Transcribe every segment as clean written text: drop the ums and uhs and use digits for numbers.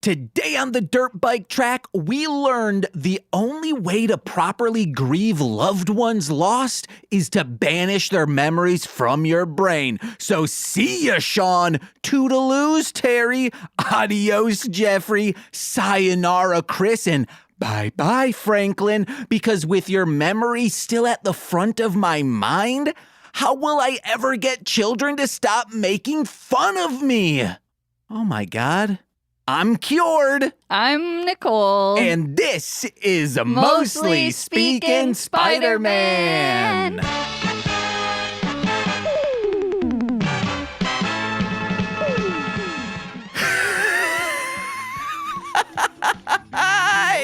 Today on the dirt bike track, we learned the only way to properly grieve loved ones lost is to banish their memories from your brain. So see ya, Sean. Toodaloos, Terry. Adios, Jeffrey. Sayonara, Chris. And bye-bye, Franklin. Because with your memory still at the front of my mind, how will I ever get children to stop making fun of me? Oh my God. I'm cured. I'm Nicole. And this is Mostly Speaking Spider-Man.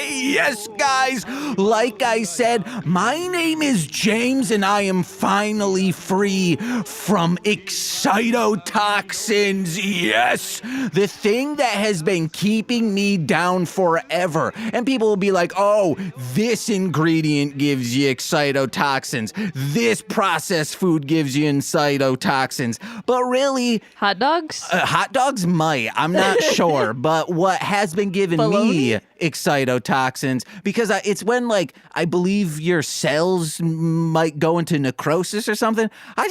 Yes, guys, like I said, my name is James and I am finally free from excitotoxins. Yes, the thing that has been keeping me down forever. And people will be like, oh, this ingredient gives you excitotoxins. This processed food gives you excitotoxins. But really... Hot dogs? Hot dogs might. I'm not sure. But what has been giving me excitotoxins, because it's when, like, I believe your cells might go into necrosis or something. I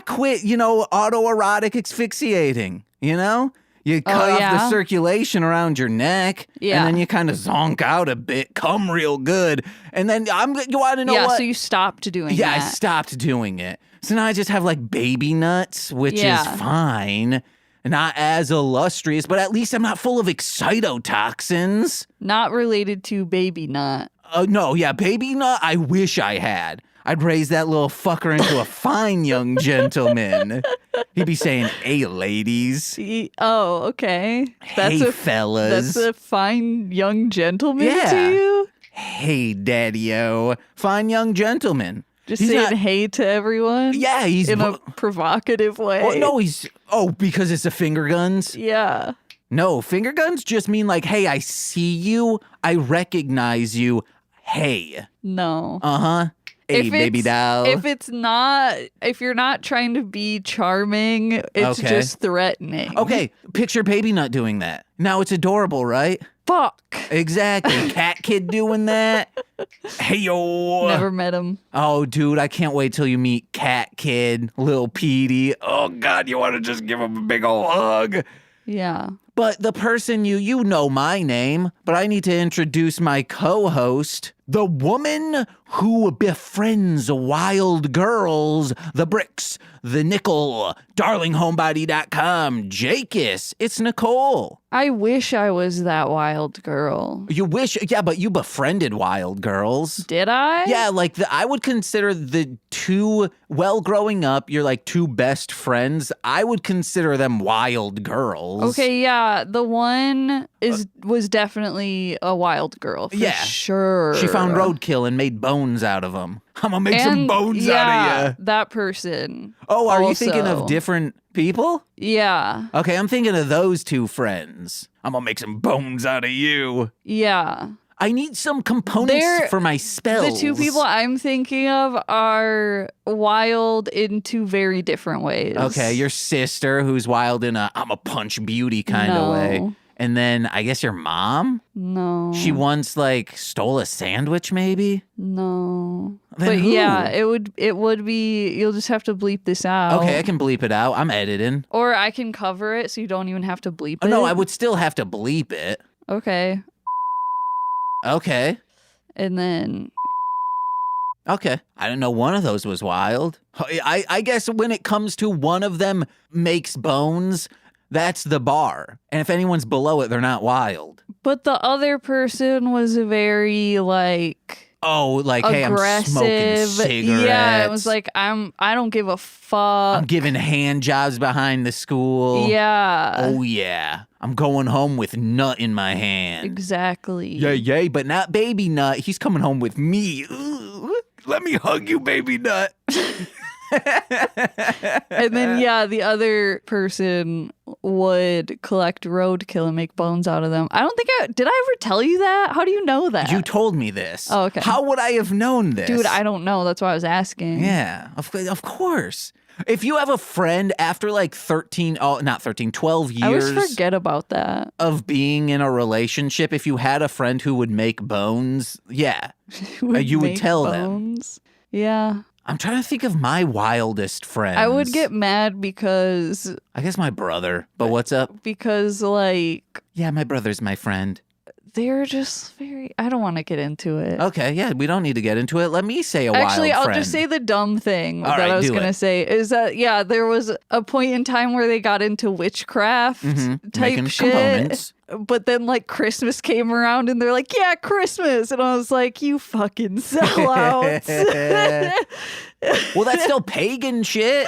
quit, autoerotic asphyxiating, You cut off the circulation around your neck, and then you kind of zonk out a bit, come real good, and then you want to know what? Yeah, so you stopped doing that. Yeah, I stopped doing it. So now I just have, like, baby nuts, which is fine. Not as illustrious, but at least I'm not full of excitotoxins. Not related to baby nut. No, baby nut, I wish I had. I'd raise that little fucker into a fine young gentleman. He'd be saying, hey, ladies. Oh, okay. Hey, fellas. That's a fine young gentleman to you? Hey, daddy-o. Fine young gentleman. Just saying hey to everyone? Yeah, he's... in a provocative way? Well, no, because it's a finger guns? Yeah. No, finger guns just mean like, hey, I see you, I recognize you, hey. No. Uh-huh. Hey, baby doll. If you're not trying to be charming, it's just threatening. Okay, picture Baby Nut doing that. Now it's adorable, right? Fuck. Exactly. Cat Kid doing that. Hey, yo. Never met him. Oh, dude, I can't wait till you meet Cat Kid, Lil Petey. Oh, God, you want to just give him a big old hug? Yeah. But the person you know my name, but I need to introduce my co-host, the woman who befriends wild girls, the bricks, the nickel, darlinghomebody.com, Jakis. It's Nicole. I wish I was that wild girl. You wish, but you befriended wild girls. Did I? Yeah, like I would consider the two, growing up, you're like two best friends. I would consider them wild girls. Okay, yeah, the one was definitely a wild girl, for sure. She found roadkill and made bones out of them. I'm gonna make some bones out of you. That person. Oh, are you thinking of different people? Yeah. Okay, I'm thinking of those two friends. I'm gonna make some bones out of you. Yeah. I need some components for my spells. The two people I'm thinking of are wild in two very different ways. Okay, your sister, who's wild in a I'm a punch beauty kind of way. And then I guess your mom? No. She once stole a sandwich maybe? No. Then but who? yeah, it would be, you'll just have to bleep this out. Okay, I can bleep it out. I'm editing. Or I can cover it so you don't even have to bleep it. No, I would still have to bleep it. Okay. Okay. And then... Okay. I didn't know one of those was wild. I guess when it comes to one of them makes bones, that's the bar. And if anyone's below it, they're not wild. But the other person was very oh, hey, I'm smoking cigarettes. Yeah, it was like I don't give a fuck. I'm giving hand jobs behind the school. Yeah. Oh yeah. I'm going home with nut in my hand. Exactly. Yay, but not baby nut. He's coming home with me. Ooh, let me hug you, baby nut. And then the other person would collect roadkill and make bones out of them. I don't think did I ever tell you that? How do you know that? You told me this. Oh, okay. How would I have known this? Dude, I don't know. That's why I was asking. Yeah, of course. If you have a friend after like 12 I always years forget about that. of being in a relationship, if you had a friend who would make bones, yeah, you would Make tell them. bones. Yeah. I'm trying to think of my wildest friends. I would get mad because I guess my brother. But what's up? like Yeah, my brother's my friend. they're just very. I don't want to get into it. Okay, yeah, we don't need to get into it. Let me say a Actually, wild I'll friend. just say the dumb thing All that right, I was do going to it. say is that, yeah, there was a point in time where they got into witchcraft type Making shit. components. But then, like, Christmas came around and they're like, yeah, Christmas. And I was like, you fucking sellouts. Well, that's still pagan shit.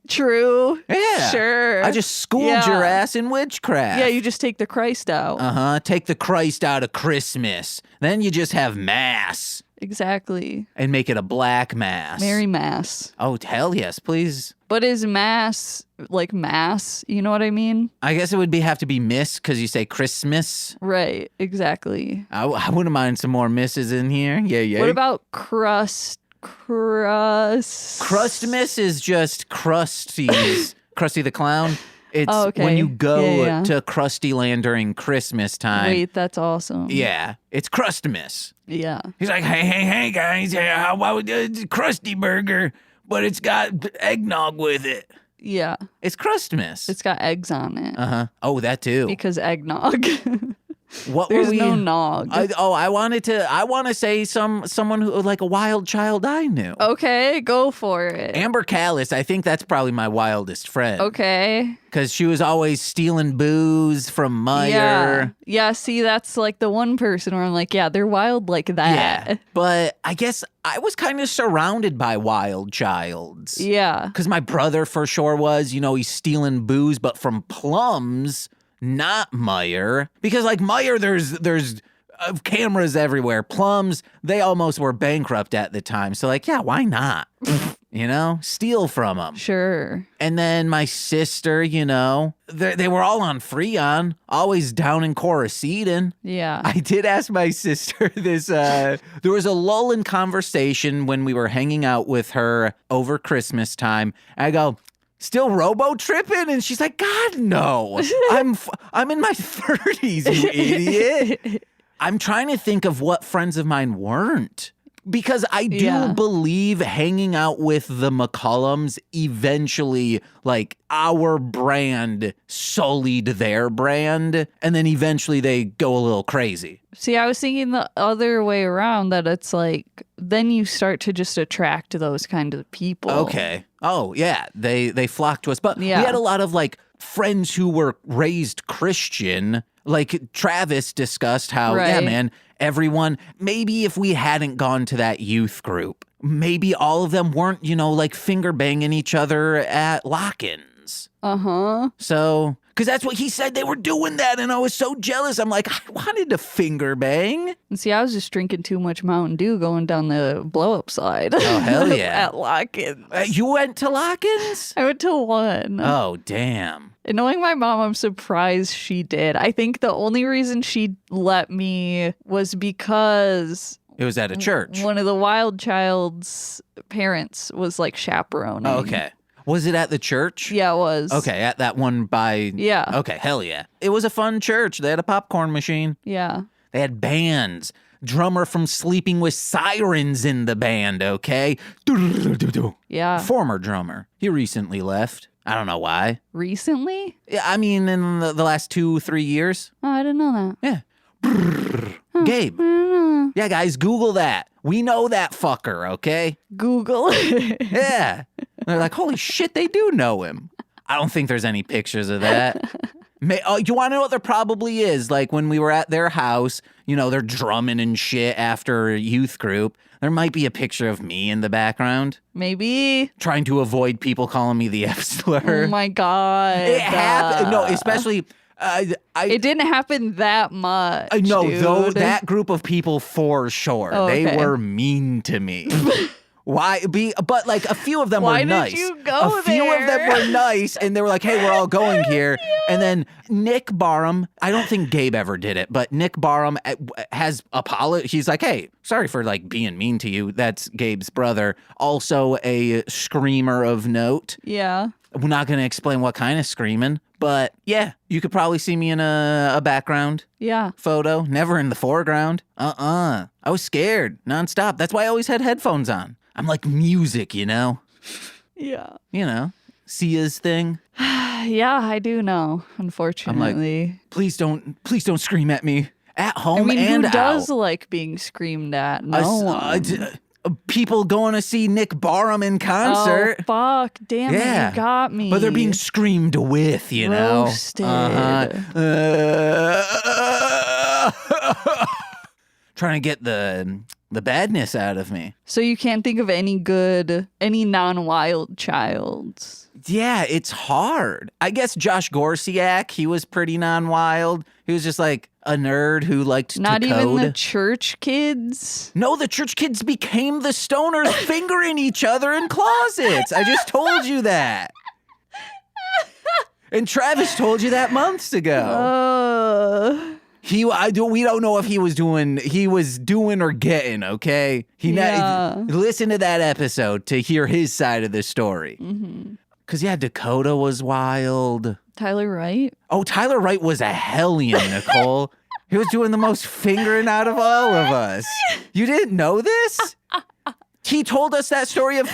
True. Yeah. Sure. I just schooled Yeah. your ass in witchcraft. Yeah, you just take the Christ out. Take the Christ out of Christmas. Then you just have Mass Exactly. and make it a black Mass. Mary Mass. Oh, hell yes, please. But is Mass like Mass? You know what I mean? I guess it would have to be Miss because you say Christmas. Right. Exactly. I wouldn't mind some more misses in here. Yeah, yeah. What about Crust? Crustmas is just Krusty's. Krusty the Clown. It's Oh, okay. when you go Yeah. to Krusty Land during Christmas time. Wait, that's awesome. Yeah, it's Crustmas. Yeah. He's like, hey, guys, how about Krusty Burger, but it's got eggnog with it. Yeah. It's Crustmas. It's got eggs on it. Oh, that too. Because eggnog. What There's were we? no nog. I want to say someone who like a wild child I knew. Okay, go for it. Amber Callis, I think that's probably my wildest friend. Okay. Because she was always stealing booze from Meyer. Yeah. Yeah, see, that's like the one person where I'm like, yeah, they're wild like that. Yeah. But I guess I was kind of surrounded by wild childs. Yeah. Because my brother for sure was, he's stealing booze, but from Plums, not Meyer. Because like Meyer, there's cameras everywhere. Plums, they almost were bankrupt at the time. So like, yeah, why not? Steal from them. Sure. And then my sister, they were all on Freon, always down in Coruscant. Yeah. I did ask my sister this. There was a lull in conversation when we were hanging out with her over Christmas time. I go, still robo tripping? And she's like, God, no. I'm in my 30s, you idiot. I'm trying to think of what friends of mine weren't. Because I do believe hanging out with the McCollums eventually, like, our brand sullied their brand, and then eventually they go a little crazy. See, I was thinking the other way around, that it's like, then you start to just attract those kind of people. Okay. Oh, yeah. They flock to us. But Yeah. we had a lot of, like, friends who were raised Christian. Like, Travis discussed how, yeah, Right. man, everyone, maybe if we hadn't gone to that youth group, maybe all of them weren't, like finger banging each other at lock-ins. So, because that's what he said, they were doing that, and I was so jealous. I'm like, I wanted to finger bang. And see, I was just drinking too much Mountain Dew going down the blow-up slide. Oh, hell yeah. At Lock-ins. You went to lock-ins? I went to one. Oh, damn. And knowing my mom, I'm surprised she did. I think the only reason she let me was because It was at a church. one of the wild child's parents was like chaperoning. Oh, okay. Was it at the church? Yeah, it was. Okay, at that one by... Yeah. Okay, hell yeah. It was a fun church. They had a popcorn machine. Yeah. They had bands. Drummer from Sleeping with Sirens in the band, okay? Yeah. Former drummer. He recently left. I don't know why. Recently? Yeah, I mean, in the last 2-3 years. Oh, I didn't know that. Yeah. Gabe. I don't know. Yeah, guys, Google that. We know that fucker, okay? Google. Yeah. They're like, holy shit, they do know him. I don't think there's any pictures of that. You want to know what there probably is? Like when we were at their house, they're drumming and shit after youth group. There might be a picture of me in the background Maybe. trying to avoid people calling me the F slur. Oh my God. It happened. No, especially... It didn't happen that much. No, though dude. that group of people for sure. Oh, They okay. were mean to me. Why be? But like a few of them Why were nice. did you go A few of them there? were nice, and they were like, "Hey, we're all going here." And then Nick Barham, I don't think Gabe ever did it, but Nick Barham has He's like, "Hey, sorry for like being mean to you." That's Gabe's brother, also a screamer of note. Yeah. We're not going to explain what kind of screaming, but yeah, you could probably see me in a background Yeah. photo, never in the foreground. I was scared nonstop. That's why I always had headphones on. I'm like music, you know? Yeah. You know, Sia's thing. Yeah, I do know, unfortunately. Please don't scream at me at I home mean, and who does out. like being screamed at? No one. People going to see Nick Barham in concert. Oh, fuck. Damn Yeah. it, you got me. But they're being screamed with, you know? Roasted. Trying to get the badness out of me. So you can't think of any non-wild childs. Yeah, it's hard. I guess Josh Gorsiak, he was pretty non-wild. He was just like a nerd who liked Not to even code. the church kids. No, the church kids became the stoners fingering each other in closets. I just told you that. And Travis told you that months ago. We don't know if he was doing or getting, okay? Listen to that episode to hear his side of the story. Mm-hmm. Cause yeah, Dakota was wild. Tyler Wright? Oh, Tyler Wright was a hellion, Nicole. He was doing the most fingering out of all of us. You didn't know this? He told us that story of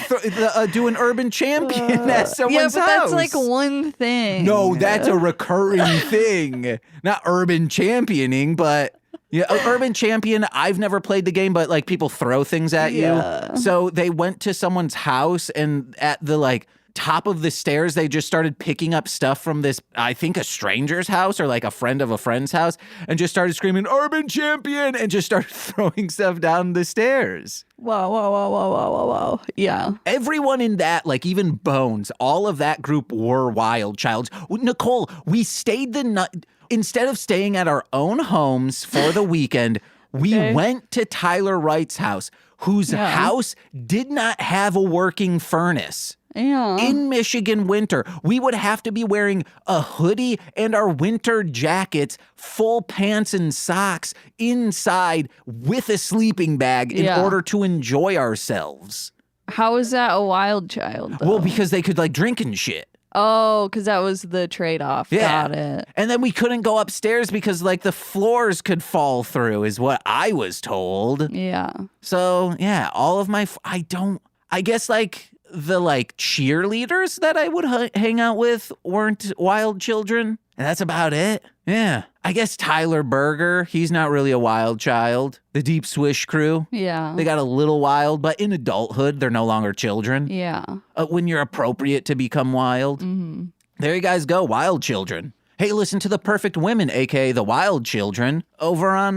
doing Urban Champion at someone's Yeah, but house. that's like one thing. No, that's a recurring thing. Not urban championing, but yeah, Urban Champion, I've never played the game, but like people throw things at Yeah. you. So they went to someone's house and at the like top of the stairs, they just started picking up stuff from this, I think a stranger's house or like a friend of a friend's house and just started screaming, Urban Champion, and just started throwing stuff down the stairs. Wow. Yeah. Everyone in that, like even Bones, all of that group were wild childs. Nicole, we stayed the night. Instead of staying at our own homes for the weekend, we went to Tyler Wright's house, whose house did not have a working furnace. Yeah. In Michigan winter, we would have to be wearing a hoodie and our winter jackets, full pants and socks inside with a sleeping bag in order to enjoy ourselves. How is that a wild child, though? Well, because they could like drink and shit. Oh, because that was the trade-off. Yeah. Got it. And then we couldn't go upstairs because like the floors could fall through is what I was told. Yeah. So yeah, all of my, I guess like the like cheerleaders that I would hang out with weren't wild children. And that's about it. Yeah. I guess Tyler Berger, he's not really a wild child. The Deep Swish crew. Yeah. They got a little wild, but in adulthood, they're no longer children. Yeah. When you're appropriate to become wild. Mm-hmm. There you guys go, wild children. Hey, listen to The Perfect Women, aka The Wild Children, over on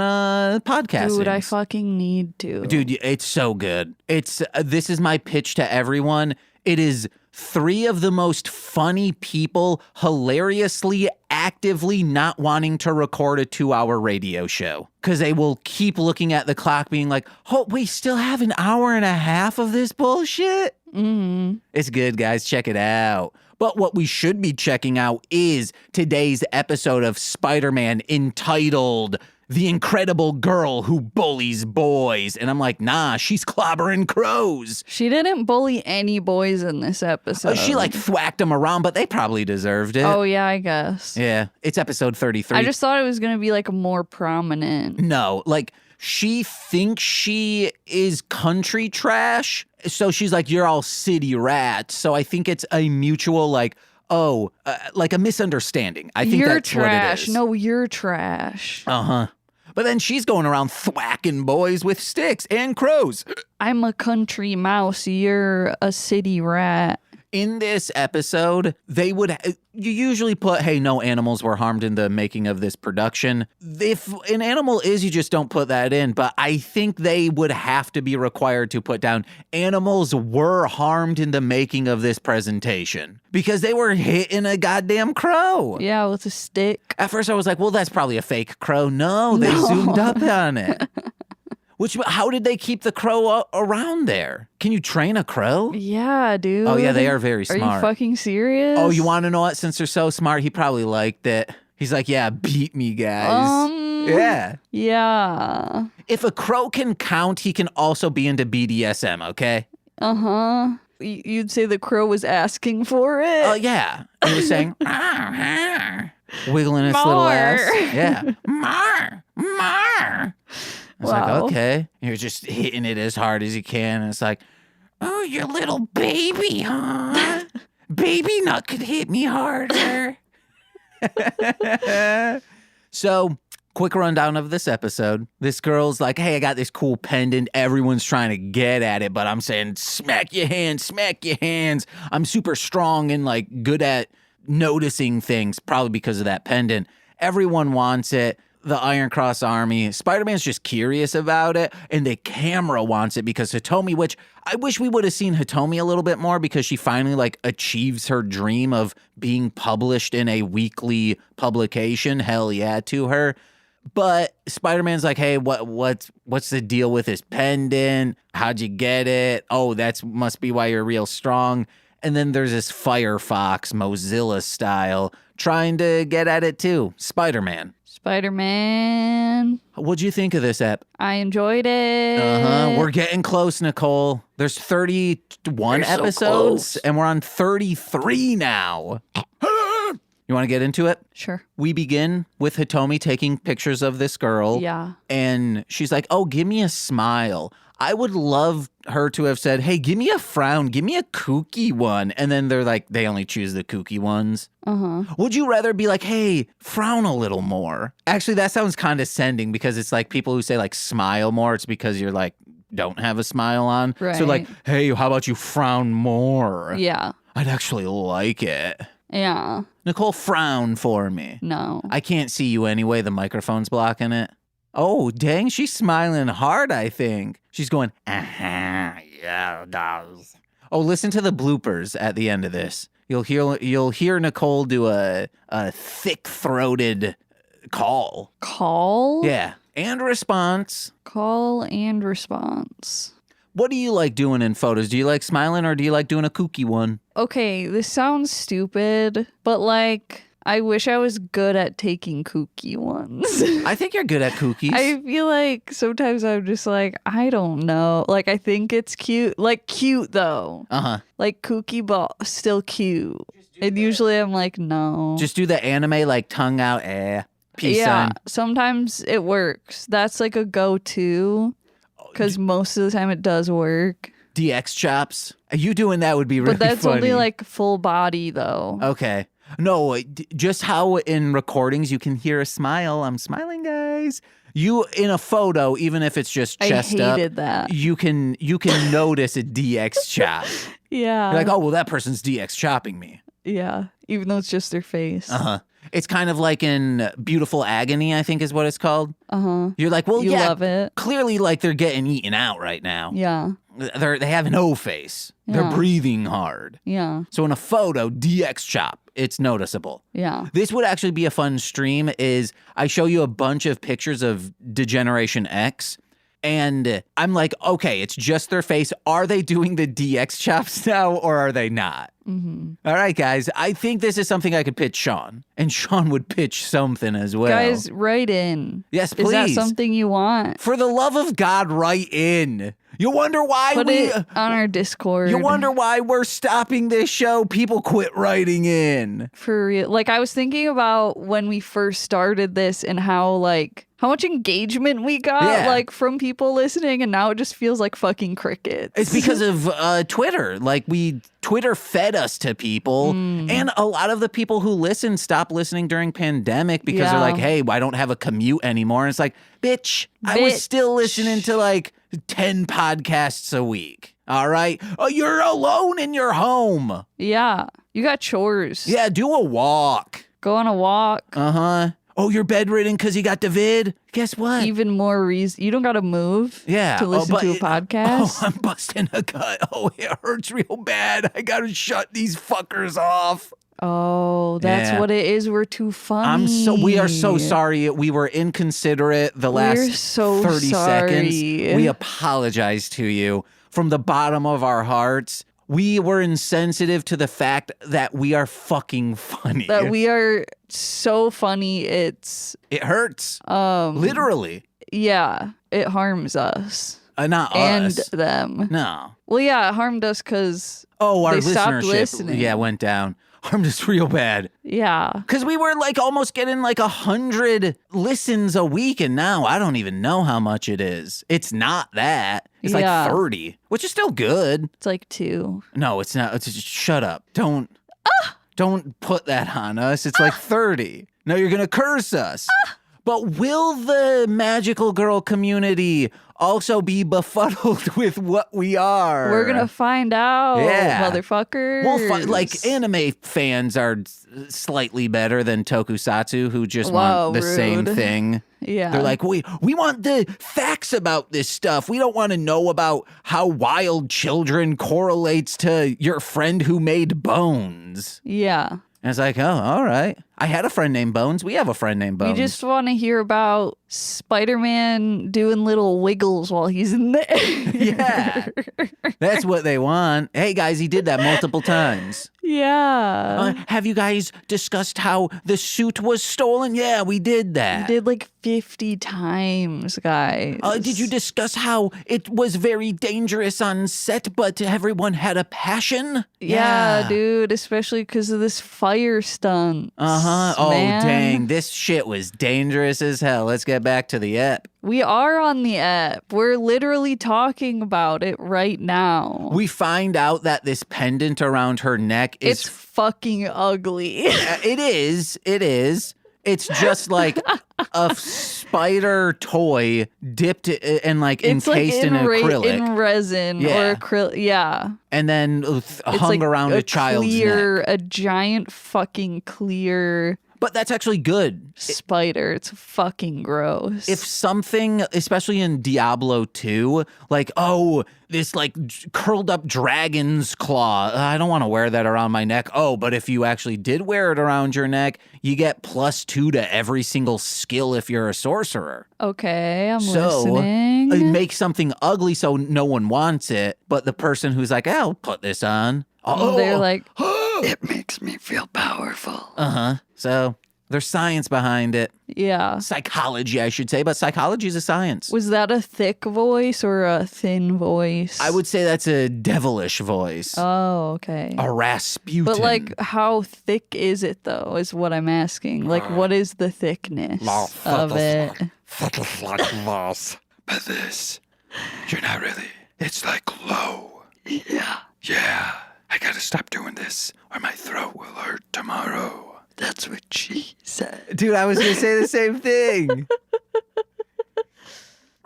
podcasting. Dude, I fucking need to. Dude, it's so good. This is my pitch to everyone. It is 3 of the most funny people hilariously, actively not wanting to record a 2-hour radio show. Because they will keep looking at the clock being like, oh, we still have an hour and a half of this bullshit? Mm-hmm. It's good, guys. Check it out. But what we should be checking out is today's episode of Spider-Man entitled The Incredible Girl Who Bullies Boys. And I'm like, nah, she's clobbering crows. She didn't bully any boys in this episode. She like thwacked them around, but they probably deserved it. Oh, yeah, I guess. Yeah, it's episode 33. I just thought it was going to be like more prominent. No, like she thinks she is country trash. So she's like, you're all city rats. So I think it's a mutual like, like a misunderstanding. I think you're that's trash. what it is. No, you're trash. Uh-huh. But then she's going around thwacking boys with sticks and crows. I'm a country mouse. You're a city rat. In this episode, you usually put, hey, no animals were harmed in the making of this production. If an animal is, you just don't put that in. But I think they would have to be required to put down animals were harmed in the making of this presentation because they were hitting a goddamn crow. Yeah, with a stick. At first I was like, well, that's probably a fake crow. No, they zoomed up on it. How did they keep the crow around there? Can you train a crow? Yeah, dude. Oh, yeah, they are very smart. Are you fucking serious? Oh, you want to know what? Since they're so smart, he probably liked it. He's like, yeah, beat me, guys. Yeah. Yeah. If a crow can count, he can also be into BDSM, okay? Uh-huh. You'd say the crow was asking for it? Oh, yeah. He was saying, wiggling his little ass. Yeah. Mar, mar. I was like, okay. You're just hitting it as hard as you can. And it's like, oh, your little baby, huh? Baby nut could hit me harder. So, quick rundown of this episode. This girl's like, hey, I got this cool pendant. Everyone's trying to get at it, but I'm saying, smack your hands, smack your hands. I'm super strong and like good at noticing things, probably because of that pendant. Everyone wants it. The Iron Cross Army. Spider-Man's just curious about it, and the camera wants it because Hitomi, which I wish we would have seen Hitomi a little bit more because she finally like achieves her dream of being published in a weekly publication. Hell yeah to her. But Spider-Man's like, hey, what's the deal with his pendant? How'd you get it? Oh, must be why you're real strong. And then there's this Firefox, Mozilla style, trying to get at it too. Spider-Man. What'd you think of this ep? I enjoyed it. We're getting close, Nicole. There's 31 episodes, and we're on 33 now. You want to get into it? Sure. We begin with Hitomi taking pictures of this girl. Yeah. And she's like, oh, give me a smile. I would love her to have said, hey, give me a frown. Give me a kooky one. And then they're like, they only choose the kooky ones. Would you rather be like, hey, frown a little more? Actually, that sounds condescending because it's like people who say like smile more. It's because you're like, don't have a smile on. Right. So like, hey, how about you frown more? Yeah. I'd actually like it. Yeah. Nicole, frown for me. No. I can't see you anyway. The microphone's blocking it. Oh, dang, she's smiling hard, I think. She's going, yeah, it does. Oh, listen to the bloopers at the end of this. You'll hear Nicole do a thick-throated call. Call? Yeah, and response. Call and response. What do you like doing in photos? Do you like smiling or do you like doing a kooky one? Okay, this sounds stupid, but like, I wish I was good at taking kooky ones. I think you're good at kookies. I feel like sometimes I'm just like, I don't know. Like, I think it's cute. Like, cute, though. Like, kooky, but still cute. And usually I'm like, no. Just do the anime, like, tongue out, peace sign. Sometimes it works. That's like a go-to. Because most of the time it does work. DX chops. You doing that would be really funny. But that's only like full body, though. Okay. No, just how in recordings you can hear a smile. I'm smiling, guys. You in a photo, even if it's just chest up. I hated that. You can notice a DX chop. Yeah. You're like, oh, well, that person's DX chopping me. Yeah. Even though it's just their face. It's kind of like in Beautiful Agony, I think is what it's called. You're like, well, you love it. Clearly, like they're getting eaten out right now. Yeah. They have an O face. Yeah. They're breathing hard. Yeah. So in a photo, DX chop, it's noticeable. Yeah. This would actually be a fun stream is I show you a bunch of pictures of Degeneration X. And I'm like, okay, it's just their face. Are they doing the DX chops now or are they not? All right, guys. I think this is something I could pitch Sean. And Sean would pitch something as well. Guys, write in. Yes, please. Is that something you want? For the love of God, write in. You wonder why Put it on our Discord. You wonder why we're stopping this show. People quit writing in. For real. Like, I was thinking about when we first started this and how much engagement we got, like, from people listening, and now it just feels like fucking crickets. It's because of Twitter. Like, Twitter fed us to people, and a lot of the people who listen stopped listening during pandemic because they're like, hey, I don't have a commute anymore. And it's like, bitch, I was still listening to, like, 10 podcasts a week. All right? Oh, you're alone in your home. Yeah. You got chores. Yeah, do a walk. Go on a walk. Oh, you're bedridden because you got the vid? Guess what? Even more reason. You don't got to move to listen to a podcast. Oh, I'm busting a gut. Oh, it hurts real bad. I got to shut these fuckers off. Oh, that's Yeah. what it is. We're too funny. We are so sorry. We were inconsiderate the last We're so 30 sorry. seconds. We apologize to you from the bottom of our hearts. We were insensitive to the fact that we are fucking funny. That we are so funny. It hurts. Literally. Yeah, it harms us. Not and us. them. No. Well, yeah, it harmed us because our they stopped listenership listening. went down. Harmed us real bad. Yeah. Because we were like almost getting like 100 listens a week, and now I don't even know how much it is. It's not that. It's like 30, which is still good. It's like 2. No, it's not. It's just, shut up. Don't put that on us. It's like 30. No, you're going to curse us. But will the magical girl community also be befuddled with what we are? We're gonna find out, motherfuckers. Like anime fans are slightly better than tokusatsu, who just want the same thing. Yeah, they're like, we want the facts about this stuff. We don't want to know about how wild children correlates to your friend who made Bones. Yeah. And it's like, oh, all right. I had a friend named Bones. We have a friend named Bones. We just want to hear about Spider-Man doing little wiggles while he's in there. Yeah. That's what they want. Hey, guys, he did that multiple times. Yeah. Have you guys discussed how the suit was stolen? Yeah, we did that. We did like 50 times, guys. Did you discuss how it was very dangerous on set, but everyone had a passion? Yeah, dude, especially because of this fire stunt. Oh, man. dang. This shit was dangerous as hell. Let's get back to the ep. We are on the ep. We're literally talking about it right now. We find out that this pendant around her neck is... It's fucking ugly. It is. It's just like a spider toy dipped and like encased in acrylic. In resin or acrylic. Yeah. And then hung around a child's neck. A giant fucking clear... But that's actually good. Spider. It's fucking gross. If something, especially in Diablo 2, like, this like curled up dragon's claw, I don't want to wear that around my neck. Oh, but if you actually did wear it around your neck, you get +2 to every single skill if you're a sorcerer. Okay, I'm listening. So make something ugly so no one wants it, but the person who's like, I'll put this on. They're like, it makes me feel powerful. So there's science behind it. Yeah. Psychology, I should say, but psychology is a science. Was that a thick voice or a thin voice? I would say that's a devilish voice. Oh, okay. A Rasputin. But like, how thick is it though, is what I'm asking. Like, what is the thickness of it? But this, you're not really. It's like low. Yeah. I gotta stop doing this or my throat will hurt tomorrow. That's what she said. Dude, I was going to say the same thing.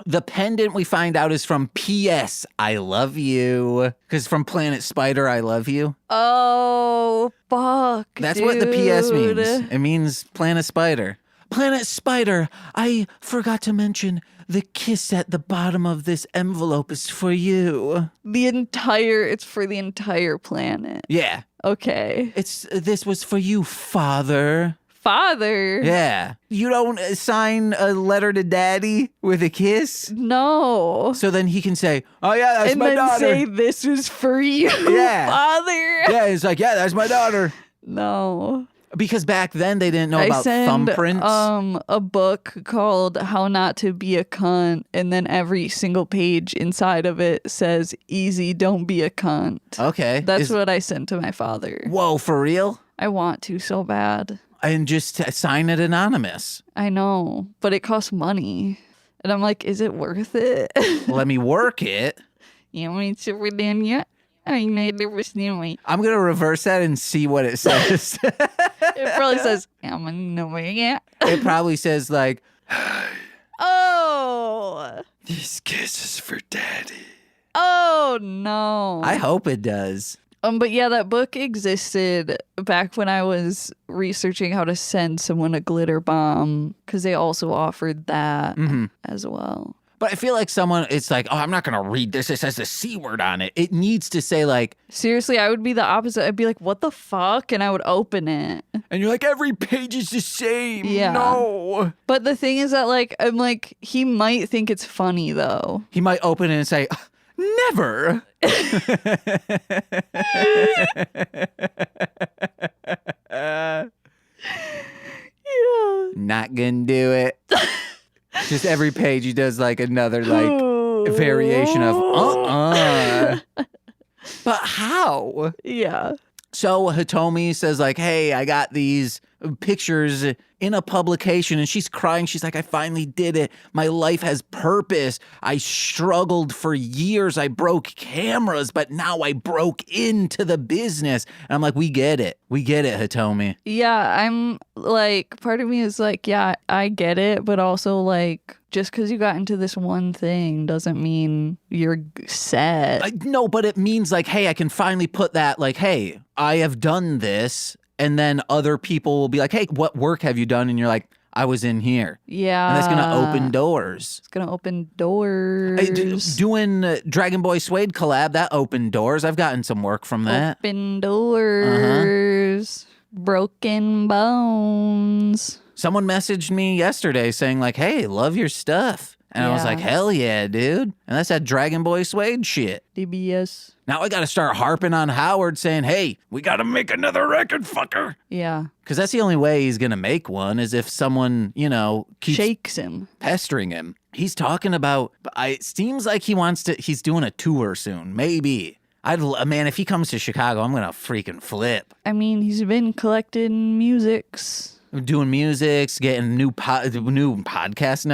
The pendant we find out is from P.S. I love you. Because from Planet Spider, I love you. Oh, fuck. That's what the P.S. means. It means Planet Spider. Planet Spider, I forgot to mention the kiss at the bottom of this envelope is for you. It's for the entire planet. Yeah. Okay. This was for you, Father. Father? Yeah. You don't sign a letter to Daddy with a kiss? No. So then he can say, oh yeah, that's my daughter. And then say, this was for you, Father. Yeah, he's like, yeah, that's my daughter. No. Because back then they didn't know about thumbprints. A book called How Not to Be a Cunt, and then every single page inside of it says, easy, don't be a cunt. Okay. That's what I sent to my father. Whoa, for real? I want to so bad. And just sign it anonymous. I know, but it costs money. And I'm like, is it worth it? Let me work it. You want me to redeem you? I'm going to reverse that and see what it says. It probably says, It probably says like, oh, this kiss is for Daddy. Oh, no. I hope it does. But yeah, that book existed back when I was researching how to send someone a glitter bomb, because they also offered that as well. But I feel like it's like, oh, I'm not going to read this. It says the C word on it. It needs to say like. Seriously, I would be the opposite. I'd be like, what the fuck? And I would open it. And you're like, every page is the same. Yeah. No. But the thing is that like, I'm like, he might think it's funny though. He might open it and say, never. Yeah. Not gonna do it. Just every page he does like another like variation of But how? Yeah. So Hitomi says like, hey, I got these pictures in a publication, and she's crying. She's like, I finally did it. My life has purpose. I struggled for years. I broke cameras, but now I broke into the business. And I'm like, we get it. We get it, Hitomi. Yeah, I'm like, part of me is like, yeah, I get it, but also like, just because you got into this one thing doesn't mean you're set. No, but it means like, hey, I can finally put that like, hey, I have done this. And then other people will be like, hey, what work have you done? And you're like, I was in here. Yeah. And that's going to open doors. It's going to open doors. Doing Dragon Boy Suede collab, that opened doors. I've gotten some work from that. Open doors. Broken bones. Someone messaged me yesterday saying like, hey, love your stuff. And I was like, hell yeah, dude. And that's that Dragon Boy Suede shit. DBS. Now I got to start harping on Howard saying, hey, we got to make another record, fucker. Yeah. Because that's the only way he's going to make one is if someone, keeps shakes him. Pestering him. He's talking about, it seems like he's doing a tour soon. Maybe. Man, if he comes to Chicago, I'm going to freaking flip. I mean, he's been collecting musics. Doing musics, getting new podcasts,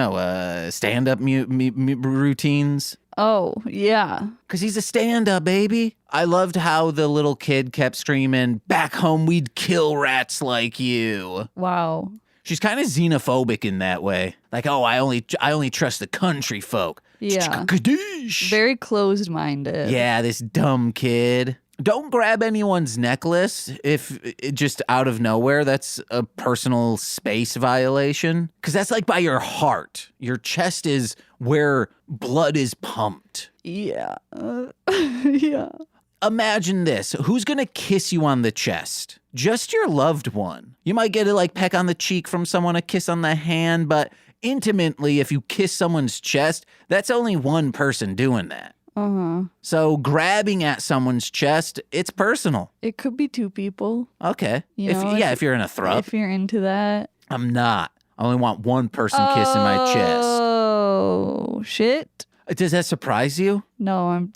stand-up routines. Oh, yeah. Because he's a stand-up, baby. I loved how the little kid kept screaming, back home we'd kill rats like you. Wow. She's kind of xenophobic in that way. Like, oh, I only trust the country folk. Yeah. Kadoosh. Very closed-minded. Yeah, this dumb kid. Don't grab anyone's necklace if just out of nowhere. That's a personal space violation. Because that's like by your heart. Your chest is where blood is pumped. Yeah. Yeah. Imagine this. Who's going to kiss you on the chest? Just your loved one. You might get a peck on the cheek from someone, a kiss on the hand, but intimately, if you kiss someone's chest, that's only one person doing that. Uh-huh. So grabbing at someone's chest, it's personal. It could be two people. Okay. If you're in a thrup. If you're into that. I'm not. I only want one person kissing my chest. Oh, shit. Does that surprise you? No, I'm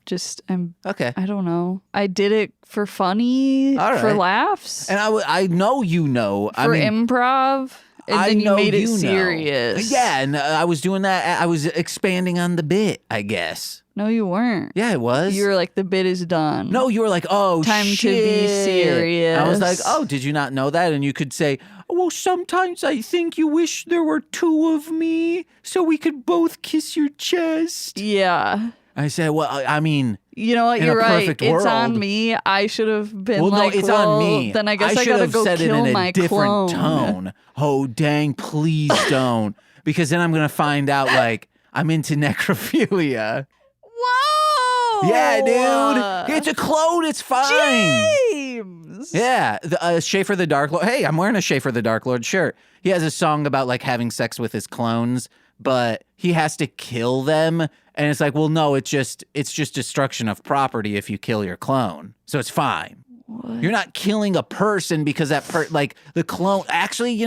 okay. I don't know. I did it for funny, all right. For laughs. And I know For improv. And then you made it serious. Yeah, and I was doing that. I was expanding on the bit, I guess. No, you weren't. Yeah, it was. You were like, the bit is done. No, you were like, oh, time shit. to be serious. I was like, oh, did you not know that? And you could say, well, sometimes I think you wish there were two of me so we could both kiss your chest. Yeah. I said, well, I mean, you know what? You're right. It's on me. I should have been no, it's on me. Then I guess I gotta go said kill it in my a different clone. tone. Oh, dang, please don't. Because then I'm going to find out, I'm into necrophilia. Whoa! Yeah, dude. It's a clone. It's fine. James! Yeah. Schaefer the Dark Lord. Hey, I'm wearing a Schaefer the Dark Lord shirt. He has a song about, having sex with his clones, but he has to kill them. And it's like, well, no, it's just destruction of property if you kill your clone. So it's fine. What? You're not killing a person because the clone, actually,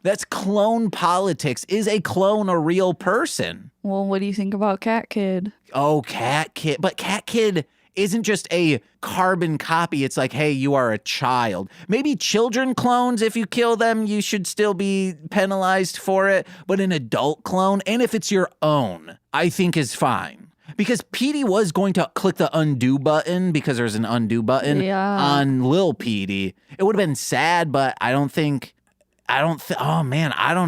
that's clone politics. Is a clone a real person? Well, what do you think about Cat Kid? Oh, Cat Kid. But Cat Kid isn't just a carbon copy. It's like, hey, you are a child. Maybe children clones, if you kill them, you should still be penalized for it. But an adult clone, and if it's your own, I think is fine. Because Petey was going to click the undo button because there's an undo button on Lil Petey. It would have been sad, but I don't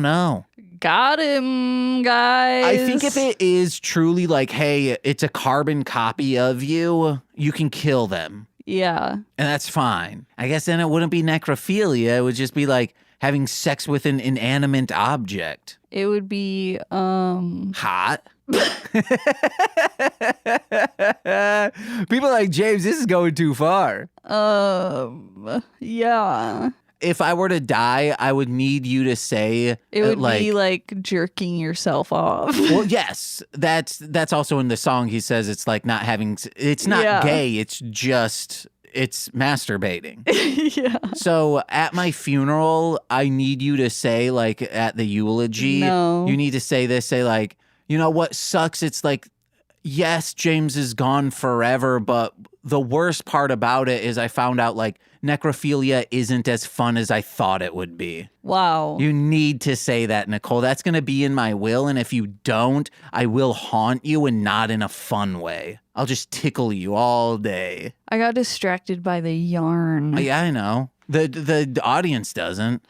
know. Got him, guys. I think if it is truly hey, it's a carbon copy of you, you can kill them. Yeah. And that's fine. I guess then it wouldn't be necrophilia. It would just be having sex with an inanimate object. It would be, hot. People are like, James, this is going too far. Yeah. If I were to die, I would need you to say It would be like jerking yourself off. Well, yes, that's also in the song. He says it's like not having. It's not gay. It's just it's masturbating. Yeah. So at my funeral, I need you to say like at the eulogy. No. You need to say this. Say like, you know what sucks? It's like, yes, James is gone forever, but the worst part about it is I found out like necrophilia isn't as fun as I thought it would be. Wow. You need to say that, Nicole. That's going to be in my will. And if you don't, I will haunt you and not in a fun way. I'll just tickle you all day. I got distracted by the yarn. Yeah, I know. The audience doesn't.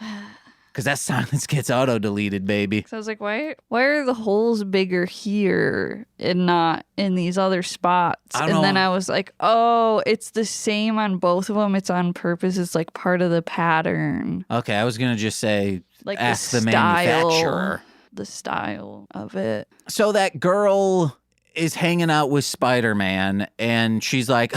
Because that silence gets auto-deleted, baby. So I was like, why are the holes bigger here and not in these other spots? And then I was like, oh, it's the same on both of them. It's on purpose. It's like part of the pattern. Okay, I was going to just say, like ask the the manufacturer. The style of it. So that girl is hanging out with Spider-Man, and she's like,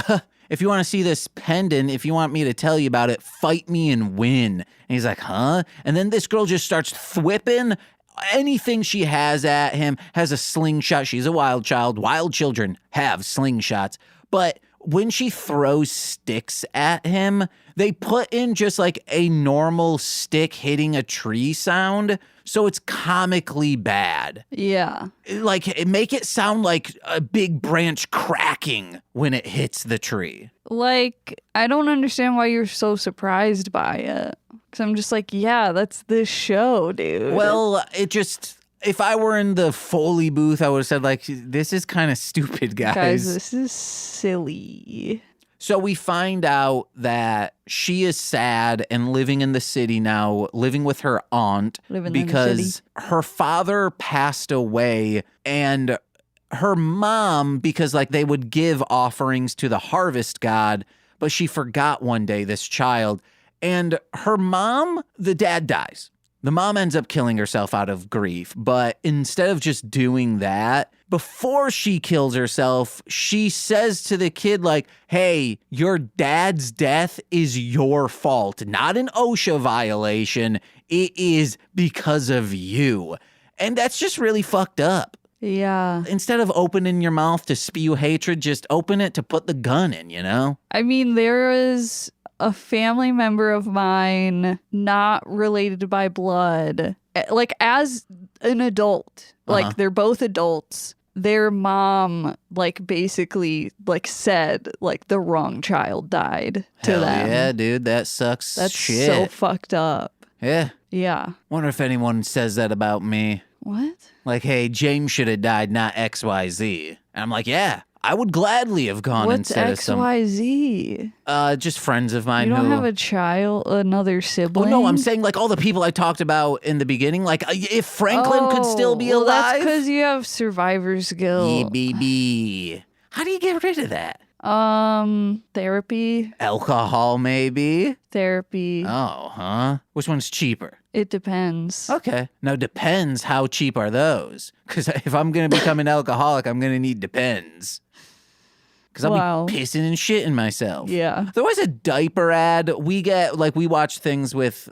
if you want to see this pendant, if you want me to tell you about it, fight me and win. And he's like, huh? And then this girl just starts thwipping anything she has at him, has a slingshot. She's a wild child. Wild children have slingshots. But when she throws sticks at him, they put in just like a normal stick hitting a tree sound. So it's comically bad. Yeah. Like, make it sound like a big branch cracking when it hits the tree. Like, I don't understand why you're so surprised by it. Because I'm just like, yeah, that's this show, dude. Well, it just... If I were in the Foley booth, I would have said, like, this is kind of stupid, guys. Guys, this is silly. So we find out that she is sad and living in the city now, living with her aunt because her father passed away, and her mom, because like they would give offerings to the harvest god, but she forgot one day, this child, and her mom, the dad dies. The mom ends up killing herself out of grief, but instead of just doing that, before she kills herself, she says to the kid, like, hey, your dad's death is your fault, not an OSHA violation. It is because of you. And that's just really fucked up. Yeah. Instead of opening your mouth to spew hatred, just open it to put the gun in, you know? I mean, there is a family member of mine not related by blood, like as an adult, like they're both adults. Their mom, like, basically, like, said, like, the wrong child died to Hell them. Yeah, dude, that sucks. That's shit. so fucked up. Yeah. Yeah. Wonder if anyone says that about me. What? Like, hey, James should have died, not XYZ. And I'm like, yeah, I would gladly have gone What's instead of some. XYZ? Just friends of mine You don't who. have a child, another sibling? Oh, no, I'm saying like all the people I talked about in the beginning. Like, if Franklin could still be well, alive. That's because you have survivor's guilt. Yeah, baby. How do you get rid of that? Therapy. Alcohol, maybe? Therapy. Oh, huh? Which one's cheaper? It depends. Okay. Now, depends how cheap are those? Because if I'm going to become an alcoholic, I'm going to need depends. Because I'll be pissing and shitting myself. Yeah. There was a diaper ad. We get, like, we watch things with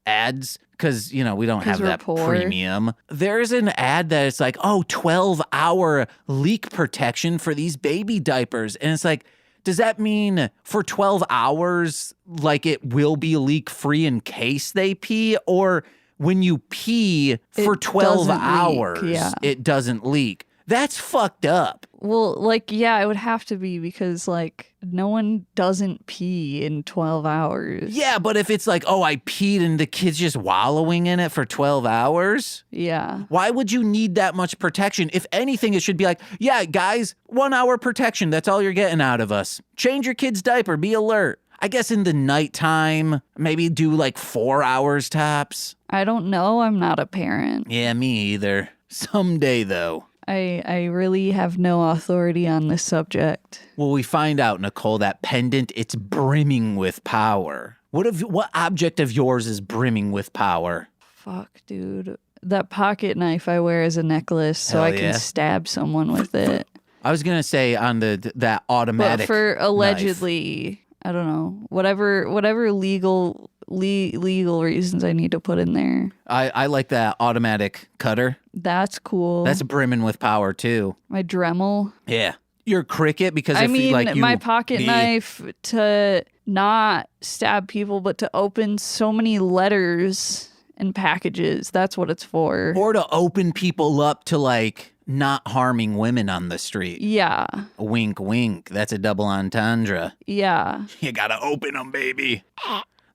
ads because, you know, we don't have that poor. premium. There's an ad that it's like, 12-hour leak protection for these baby diapers. And it's like, does that mean for 12 hours, like, it will be leak-free in case they pee? Or when you pee for 12 hours, it doesn't leak? That's fucked up. Well, like, yeah, it would have to be because, like, no one doesn't pee in 12 hours. Yeah, but if it's like, I peed and the kid's just wallowing in it for 12 hours? Yeah. Why would you need that much protection? If anything, it should be like, yeah, guys, 1 hour protection. That's all you're getting out of us. Change your kid's diaper. Be alert. I guess in the nighttime, maybe do like 4 hours tops. I don't know. I'm not a parent. Yeah, me either. Someday, though. I really have no authority on this subject. Well, we find out, Nicole, that pendant, it's brimming with power. What object of yours is brimming with power? Fuck, dude. that pocket knife I wear as a necklace so Hell I can yeah. stab someone with it. I was gonna say on that automatic. But for knife. allegedly, I don't know, whatever legal reasons I need to put in there. I like that automatic cutter. That's cool. That's brimming with power too. My Dremel. Yeah. Your cricket because I if mean, like you, my pocket knife to not stab people, but to open so many letters and packages. That's what it's for. or to open people up to like not harming women on the street. Yeah. Wink, wink. That's a double entendre. Yeah. You gotta open them, baby.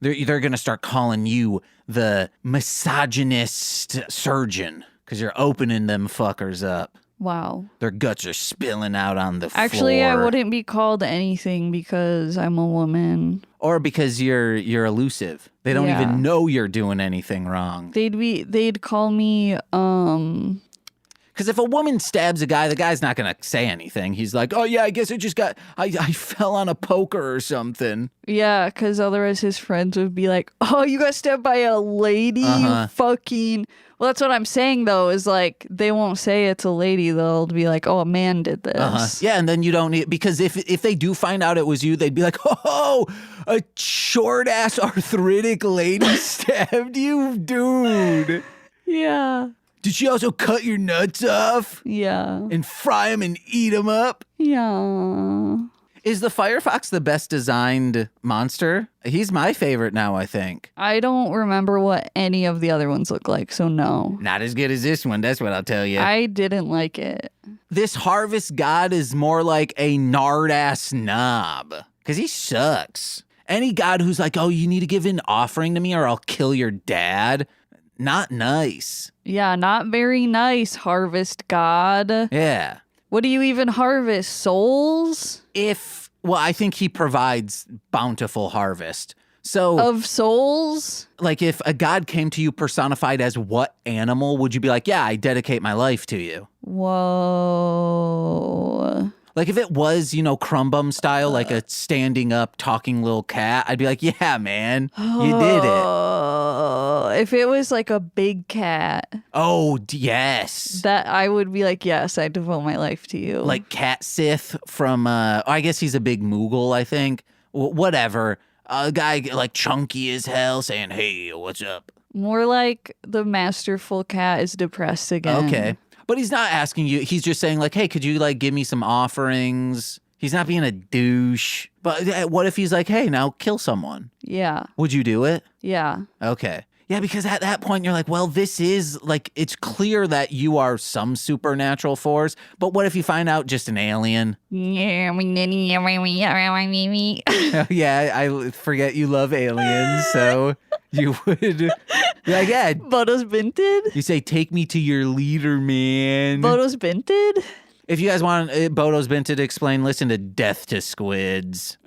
They're gonna start calling you the misogynist surgeon because you're opening them fuckers up. Wow. Their guts are spilling out on the Actually, floor. I wouldn't be called anything because I'm a woman. Or because you're elusive. They don't Yeah. even know you're doing anything wrong. They'd call me Because if a woman stabs a guy, the guy's not gonna say anything. He's like, oh yeah, I guess I fell on a poker or something. yeah, because otherwise his friends would be like, oh, you got stabbed by a lady, you fucking. Well, that's what I'm saying though, is like they won't say it's a lady. They'll be like, oh, a man did this. Yeah, and then you don't need, because if they do find out it was you, they'd be like, oh, a short ass arthritic lady stabbed you, dude. Yeah. Did she also cut your nuts off Yeah. and fry them and eat them up? Yeah. Is the Firefox the best designed monster? He's my favorite now, I think. I don't remember what any of the other ones look like, so no. Not as good as this one, that's what I'll tell you. I didn't like it. This harvest god is more like a nard-ass knob, because he sucks. Any god who's like, oh, you need to give an offering to me or I'll kill your dad, not nice. Yeah, not very nice, harvest god. Yeah. What do you even harvest? Souls? Well, I think he provides bountiful harvest. So, Of souls? like, if a god came to you personified as what animal, would you be like, yeah, I dedicate my life to you? Whoa. Like, if it was, Crumbum style, like a standing up, talking little cat, I'd be like, yeah, man, you did it. If it was like a big cat, Oh, yes. that I would be like, yes, I devote my life to you. Like Cat Sith from, I guess he's a big Moogle, I think. Whatever. A guy like chunky as hell saying, hey, what's up? More like the masterful cat is depressed again. Okay. But he's not asking you. He's just saying like, hey, could you like give me some offerings? He's not being a douche. But what if he's like, hey, now kill someone? Yeah. Would you do it? Yeah. Okay. Yeah, because at that point you're like, well, this is like, it's clear that you are some supernatural force. But what if you find out just an alien? Yeah. Yeah, I forget you love aliens, so you would be like, yeah. Bodo's Binted? You say, take me to your leader, man. Bodo's Binted? If you guys want Bodo's Binted to explain, listen to Death to Squids.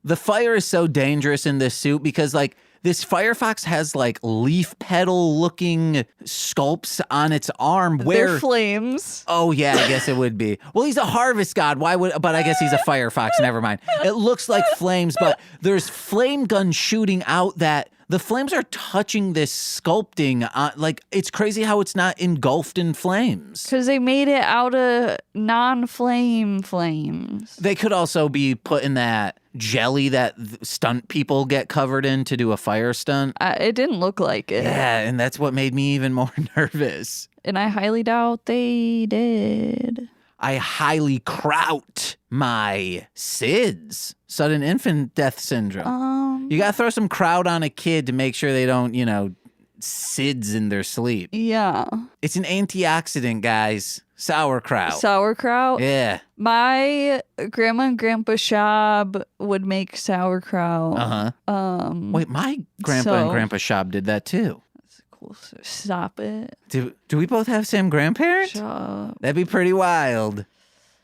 The fire is so dangerous in this suit because, like, this Firefox has, like, leaf petal-looking sculpts on its arm where... They're flames. Oh, yeah, I guess it would be. Well, he's a harvest god. But I guess he's a Firefox. Never mind. It looks like flames, but there's flame guns shooting out that... The flames are touching this sculpting. Like, it's crazy how it's not engulfed in flames. Because they made it out of non-flame flames. They could also be put in that jelly that stunt people get covered in to do a fire stunt. It didn't look like it. Yeah, and that's what made me even more nervous. And I highly doubt they did. I highly kraut my SIDS, sudden infant death syndrome. You gotta throw some kraut on a kid to make sure they don't, SIDS in their sleep. Yeah. It's an antioxidant, guys. Sauerkraut. Sauerkraut? Yeah. My grandma and grandpa Shab would make sauerkraut. Uh-huh. Wait, my grandpa and grandpa Shab did that too. That's cool. So stop it. Do we both have same grandparents? Shab. That'd be pretty wild.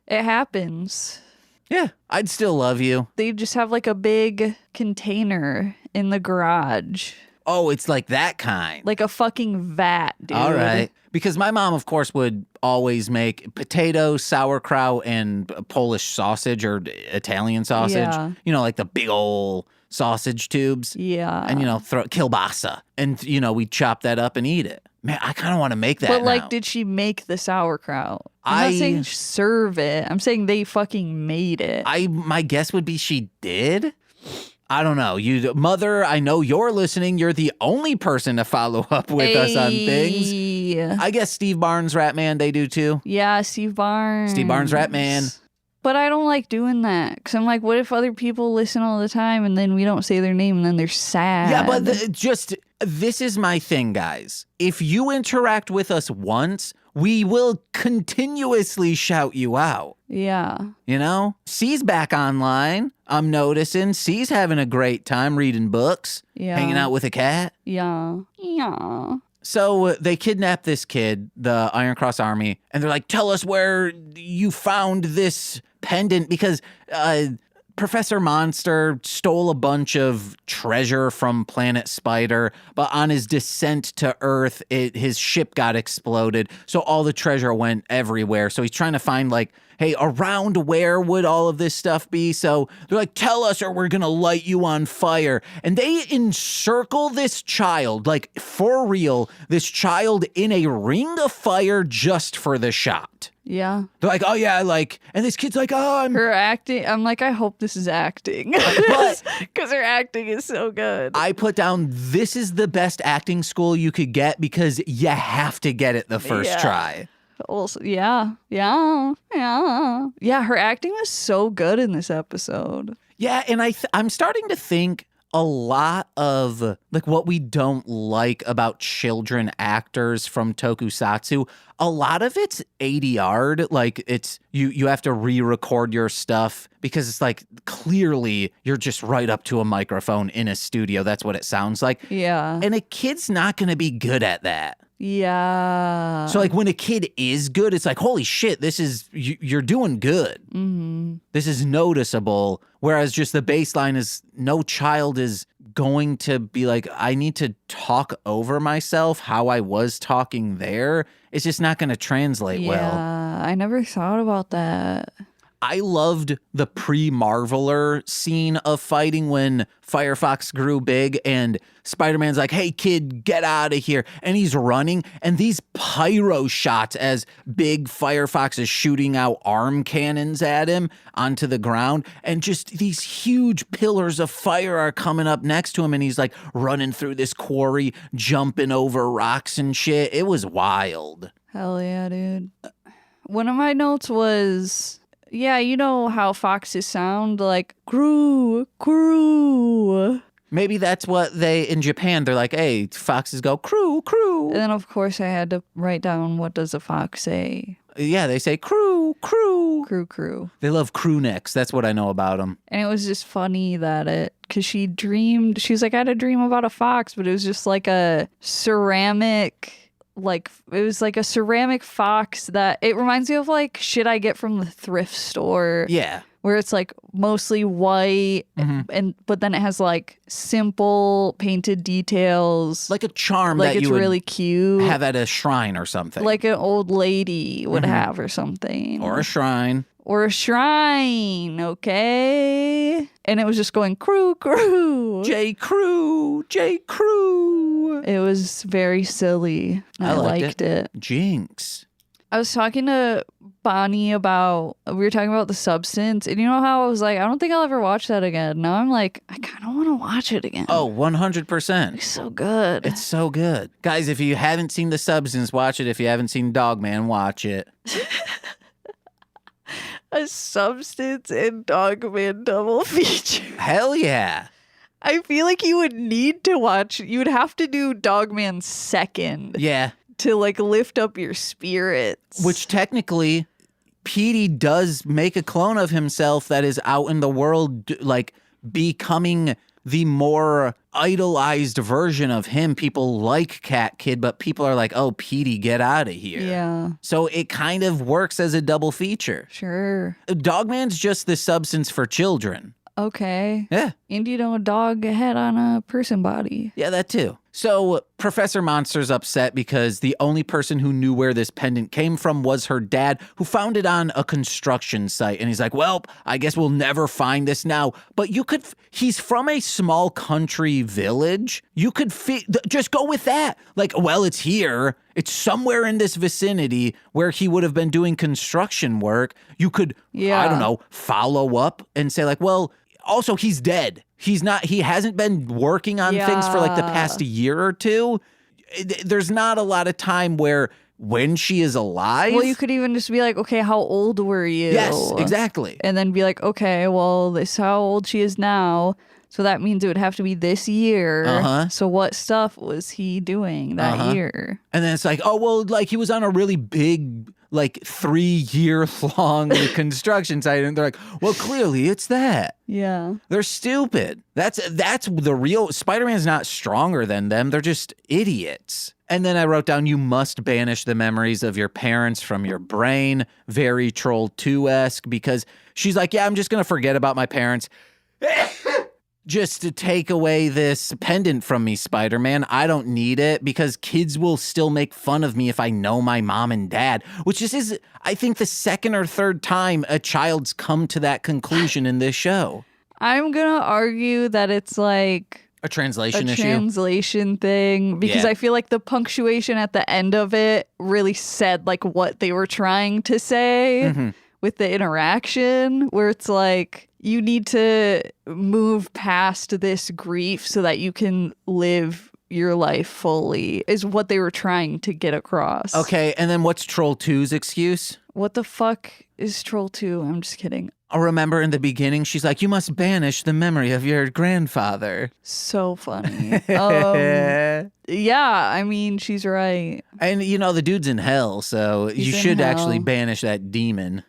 It happens. Yeah, I'd still love you. They just have like a big container in the garage. Oh, it's like that kind. Like a fucking vat, dude. All right. Because my mom, of course, would always make potato, sauerkraut, and Polish sausage or Italian sausage. Yeah. Like the big old sausage tubes. Yeah. And, throw kielbasa. And, we chop that up and eat it. Man, I kind of want to make that But now. did she make the sauerkraut? I'm not saying serve it. I'm saying they fucking made it. My guess would be she did. I don't know. Mother, I know you're listening. You're the only person to follow up with us on things. I guess Steve Barnes, Ratman, they do too. Yeah, Steve Barnes. Steve Barnes, Ratman. But I don't like doing that because I'm like, what if other people listen all the time and then we don't say their name and then they're sad? Yeah, but this is my thing, guys. If you interact with us once, we will continuously shout you out. Yeah. C's back online. I'm noticing. C's having a great time reading books. Yeah. Hanging out with a cat. Yeah. Yeah. So they kidnap this kid, the Iron Cross Army, and they're like, tell us where you found this pendant because Professor Monster stole a bunch of treasure from Planet Spider, but on his descent to Earth, his ship got exploded, so all the treasure went everywhere. So he's trying to find, hey, around where would all of this stuff be? So they're like, tell us or we're going to light you on fire. And they encircle this child, for real, this child in a ring of fire just for the shot. Yeah. They're like, oh yeah, and this kid's like, oh, her acting. I'm like, I hope this is acting. Because her acting is so good. I put down, this is the best acting school you could get because you have to get it the first try. Also, yeah. Her acting was so good in this episode. Yeah, and I'm starting to think a lot of what we don't like about children actors from tokusatsu, a lot of it's ADR'd. It's you have to re-record your stuff because it's clearly you're just right up to a microphone in a studio. That's what it sounds like. Yeah. And a kid's not going to be good at that. Yeah. So when a kid is good, it's holy shit, you're doing good. Mm-hmm. This is noticeable. Whereas just the baseline is no child is going to be I need to talk over myself how I was talking there. It's just not going to translate well. Yeah, I never thought about that. I loved the pre-Marveler scene of fighting when Firefox grew big and Spider-Man's like, hey kid, get out of here. And he's running and these pyro shots as big Firefox is shooting out arm cannons at him onto the ground. And just these huge pillars of fire are coming up next to him. And he's running through this quarry, jumping over rocks and shit. It was wild. Hell yeah, dude. One of my notes was... Yeah, you know how foxes sound crew. Maybe that's what in Japan, they're like, hey, foxes go crew. And then, of course, I had to write down what does a fox say. Yeah, they say crew. Crew. They love crew necks. That's what I know about them. And it was just funny because she's like, I had a dream about a fox, but it was just a ceramic... it was a ceramic fox that it reminds me of shit I get from the thrift store. Yeah. Where it's mostly white but then it has simple painted details. Like a charm that it's you would really cute. have at a shrine or something. Like an old lady would have or something. Or a shrine. Okay? And it was just going crew. J. Crew. It was very silly. I liked it. Jinx. I was talking to Bonnie we were talking about The Substance, and you know how I was like, I don't think I'll ever watch that again. Now I'm like, I kind of want to watch it again. Oh, 100%. It's so good. It's so good. Guys, if you haven't seen The Substance, watch it. If you haven't seen Dogman, watch it. A Substance and Dogman double feature. Hell yeah. I feel like you would have to do Dogman second. Yeah. To lift up your spirits. Which technically, Petey does make a clone of himself that is out in the world, becoming the more idolized version of him. People like Cat Kid, but people are like, oh, Petey, get out of here. Yeah. So it kind of works as a double feature. Sure. Dogman's just The Substance for children. Okay. Yeah. And, a dog head on a person body. Yeah, that too. So Professor Monster's upset because the only person who knew where this pendant came from was her dad, who found it on a construction site. And he's like, well, I guess we'll never find this now. But he's from a small country village. You could just go with that. Like, well, it's here. It's somewhere in this vicinity where he would have been doing construction work. You could, I don't know, follow up and say like, well, also, he's dead. He hasn't been working on things for like the past year or two. There's not a lot of time when she is alive. Well, you could even just be like, okay, how old were you? Yes, exactly. And then be like, okay, well, this is how old she is now. So that means it would have to be this year. So what stuff was he doing that year? And then it's like, oh, well, like he was on a really big, like 3-year-long construction site. And they're like, well, clearly it's that. Yeah. They're stupid. That's the real, Spider-Man's not stronger than them. They're just idiots. And then I wrote down, you must banish the memories of your parents from your brain. Very Troll 2-esque, because she's like, yeah, I'm just going to forget about my parents. Just to take away this pendant from me, Spider-Man. I don't need it because kids will still make fun of me if I know my mom and dad, which is, I think, the second or third time a child's come to that conclusion in this show. I'm going to argue that it's like a translation issue. Translation thing, because I feel like the punctuation at the end of it really said like what they were trying to say with the interaction, where it's like, you need to move past this grief so that you can live your life fully, is what they were trying to get across. Okay, and then what's Troll 2's excuse? What the fuck is Troll 2? I'm just kidding. I remember in the beginning, she's like, you must banish the memory of your grandfather. So funny. Yeah, I mean, she's right. And, the dude's in hell, so you should actually banish that demon.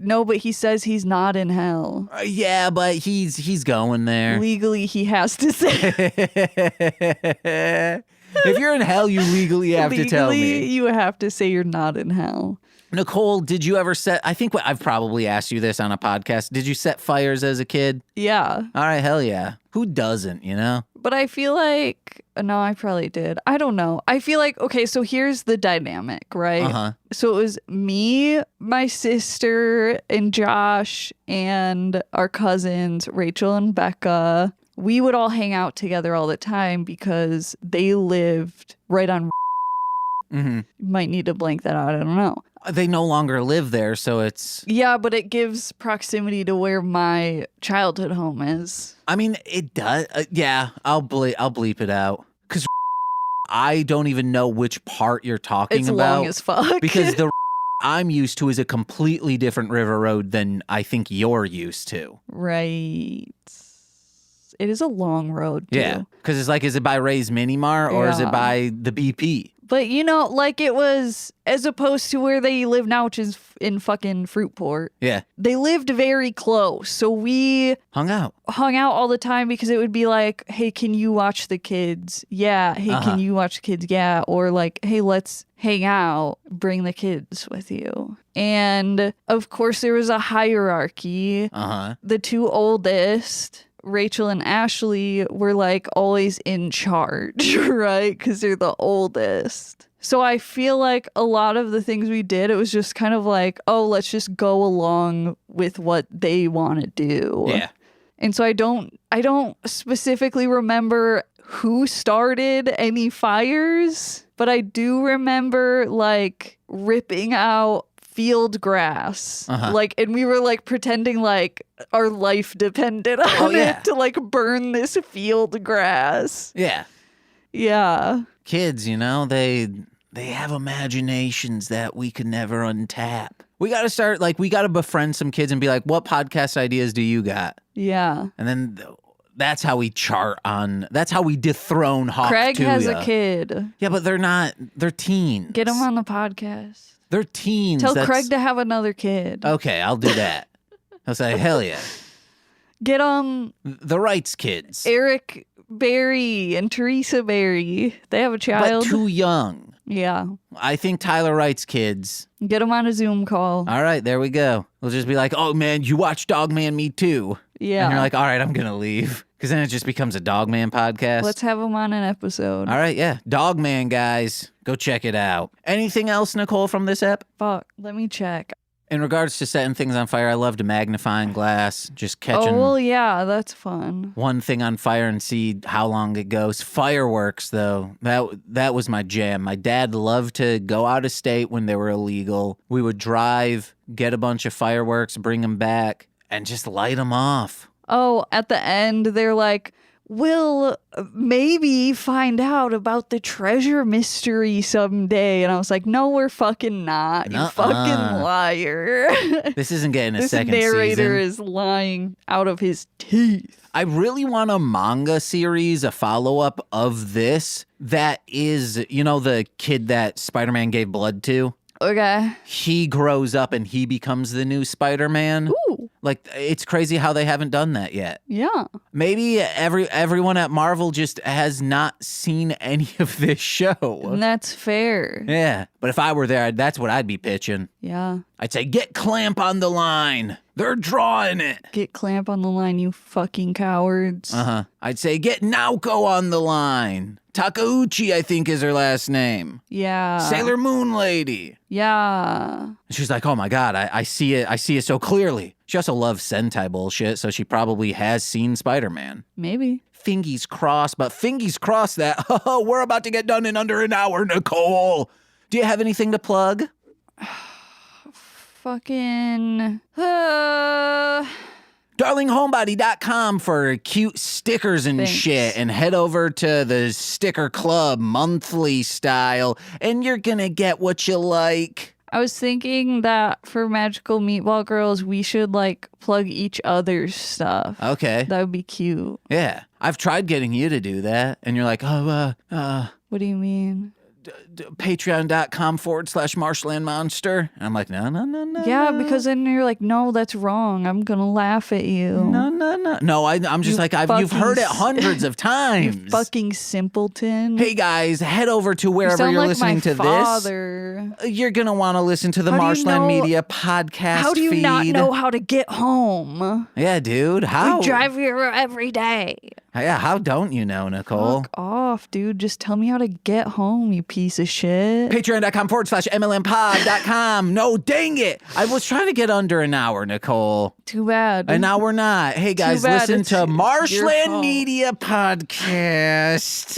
But he says he's not in hell. Yeah, but he's going there. Legally, he has to say. If you're in hell, you legally have to tell me. Legally, you have to say you're not in hell. Nicole, did you ever I think I've probably asked you this on a podcast. Did you set fires as a kid? Yeah. All right, hell yeah. Who doesn't, But I feel like, no, I probably did. I don't know. I feel like, okay, so here's the dynamic, right? So it was me, my sister, and Josh, and our cousins, Rachel and Becca. We would all hang out together all the time because they lived right on. You might need to blank that out. I don't know. They no longer live there, so it's... Yeah, but it gives proximity to where my childhood home is. I mean, it does. Yeah, I'll bleep it out. Because I don't even know which part you're talking about. It's long as fuck. Because the I'm used to is a completely different river road than I think you're used to. Right. It is a long road, too. Yeah, because it's like, is it by Ray's Mini Mart or is it by the BP? But, like it was, as opposed to where they live now, which is in fucking Fruitport. Yeah. They lived very close. So we hung out all the time because it would be like, hey, can you watch the kids? Yeah. Hey, can you watch the kids? Yeah. Or like, hey, let's hang out. Bring the kids with you. And of course, there was a hierarchy. The two oldest, Rachel and Ashley, were like always in charge, right? Because they're the oldest. So I feel like a lot of the things we did, it was just kind of like, oh, let's just go along with what they want to do. Yeah. And so I don't specifically remember who started any fires, but I do remember like ripping out field grass, and we were like pretending like our life depended on it to like burn this field grass. Yeah. Kids, they have imaginations that we could never untap. We got to start, we got to befriend some kids and be like, what podcast ideas do you got? Yeah. And then that's how we that's how we dethrone Hawk Craig has a kid. Yeah, but they're teens. Get him on the podcast. They're teens. Tell Craig to have another kid. Okay, I'll do that. I'll say, hell yeah. Get the Wrights kids. Eric Berry and Teresa Berry. They have a child. But too young. Yeah. I think Tyler Wright's kids. Get them on a Zoom call. All right, there we go. We'll just be like, oh man, you watch Dogman Me Too. Yeah. And you're like, all right, I'm going to leave. Because then it just becomes a Dogman podcast. Let's have him on an episode. All right, yeah. Dogman, guys. Go check it out. Anything else, Nicole, from this ep? Fuck, let me check. In regards to setting things on fire, I loved a magnifying glass, just catching Oh, well, yeah, that's fun. one thing on fire and see how long it goes. Fireworks, though, that was my jam. My dad loved to go out of state when they were illegal. We would drive, get a bunch of fireworks, bring them back, and just light them off. Oh, at the end, they're like, we'll maybe find out about the treasure mystery someday. And I was like, no, we're fucking not. You fucking liar. This isn't getting a This second narrator season. is lying out of his teeth. I really want a manga series, a follow-up of this that is, you know, the kid that Spider-Man gave blood to? Okay. He grows up and he becomes the new Spider-Man. Ooh. Like, it's crazy how they haven't done that yet. Yeah. Maybe everyone at Marvel just has not seen any of this show. And that's fair. Yeah, but if I were there, that's what I'd be pitching. Yeah. I'd say, get Clamp on the line. They're drawing it. Get Clamp on the line, you fucking cowards. I'd say, get Naoko on the line. Takeuchi, I think, is her last name. Yeah. Sailor Moon Lady. Yeah. And she's like, oh my God, I see it. I see it so clearly. She also loves Sentai bullshit, so she probably has seen Spider-Man. Maybe. Fingies crossed, but fingies crossed that. Oh, we're about to get done in under an hour, Nicole. Do you have anything to plug? Fucking. DarlingHomebody.com for cute stickers and Thanks. shit. And head over to the Sticker Club monthly style, and you're gonna get what you like. I was thinking that for Magical Meatball Girls, we should like plug each other's stuff. Okay. That would be cute. Yeah. I've tried getting you to do that, and you're like, What do you mean? patreon.com/Marshland Monster. And I'm like, no. Yeah, because then you're like, no, that's wrong. I'm gonna laugh at you. No. No, I'm just You like, you've fucking heard it hundreds of times. You fucking simpleton. Hey guys, head over to you wherever sound you're like listening my to father. this. You're going to want to listen to the How do you Marshland know- Media podcast How do you feed. not know how to get home? Yeah, dude. How? We drive here every day. Yeah, how don't you know, Nicole? Fuck off, dude. Just tell me how to get home, you piece of shit. Patreon.com/MLMpod.com. No, dang it. I was trying to get under an hour, Nicole. Too bad. And now we're not. Hey, guys, bad. listen It's to your Marshland fault. Media Podcast.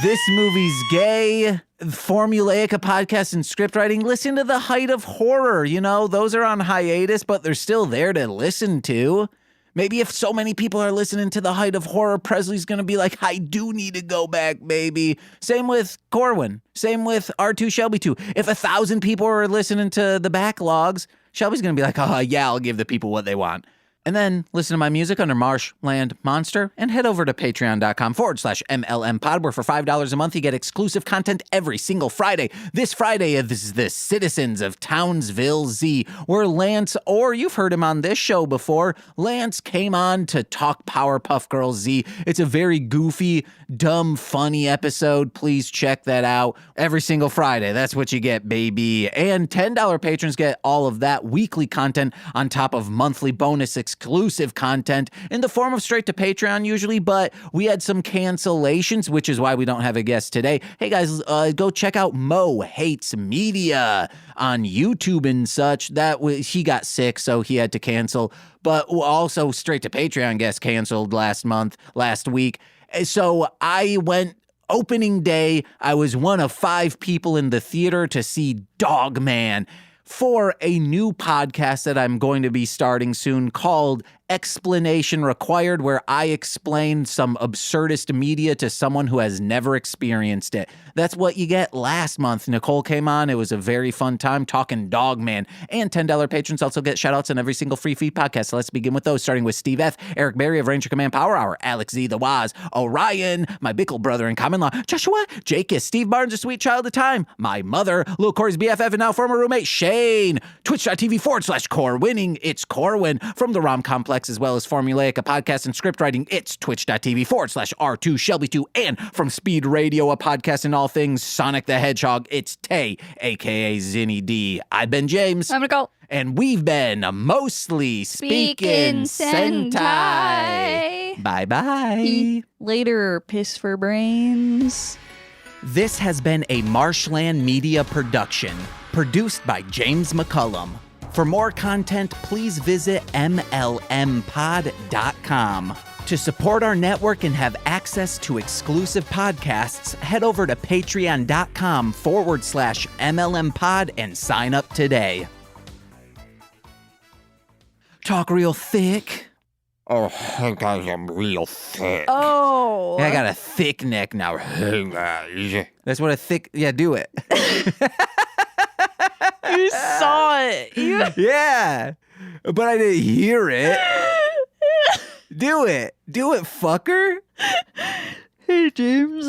This movie's gay. Formulaic a podcast and script writing. Listen to The Height of Horror. You know, those are on hiatus, but they're still there to listen to. Maybe if so many people are listening to The Height of Horror, Presley's going to be like, I do need to go back, baby. Same with Corwin. Same with R2 Shelby 2. If 1,000 people are listening to the backlogs, Shelby's going to be like, oh, yeah, I'll give the people what they want. And then listen to my music under Marshland Monster and head over to patreon.com/MLMpod, where for $5 a month you get exclusive content every single Friday. This Friday is the Citizens of Townsville Z, where Lance, or you've heard him on this show before, Lance came on to talk Powerpuff Girls Z. It's a very goofy, dumb, funny episode. Please check that out every single Friday. That's what you get, baby. And $10 patrons get all of that weekly content on top of monthly bonus exclusive content in the form of straight to Patreon usually, but we had some cancellations, which is why we don't have a guest today. Hey guys, go check out Mo Hates Media on YouTube and such. He got sick, so he had to cancel, but also straight to Patreon guest canceled last week. So I went opening day. I was one of 5 people in the theater to see Dogman for a new podcast that I'm going to be starting soon called Explanation Required, where I explain some absurdist media to someone who has never experienced it. That's what you get last month. Nicole came on. It was a very fun time talking Dogman. And $10 patrons also get shoutouts on every single free feed podcast. So let's begin with those, starting with Steve F., Eric Berry of Ranger Command Power Hour, Alex Z. The Waz, Orion, my Bickle brother in common law, Joshua, Jake, Steve Barnes, a sweet child of time, my mother, Lil Corey's BFF and now former roommate, Shane, twitch.tv/Core Winning. It's Corwin from the Rom Complex, as well as Formulaic, a podcast and script writing. It's twitch.tv/R2 Shelby 2, and from Speed Radio, a podcast and all things Sonic the Hedgehog. It's Tay, aka Zinny D. I've been James. I'm gonna go. And we've been mostly speaking Sentai. Bye-bye. Later, piss for brains. This has been a Marshland Media production, produced by James McCollum. For more content, please visit mlmpod.com. To support our network and have access to exclusive podcasts, head over to patreon.com/MLMpod and sign up today. Talk real thick. Oh, hey guys, I'm real thick. Oh. I got a thick neck now. Hey guys. That's what a thick... Yeah, do it. You saw it. Yeah, but I didn't hear it. Do it. Do it, fucker. Hey, James.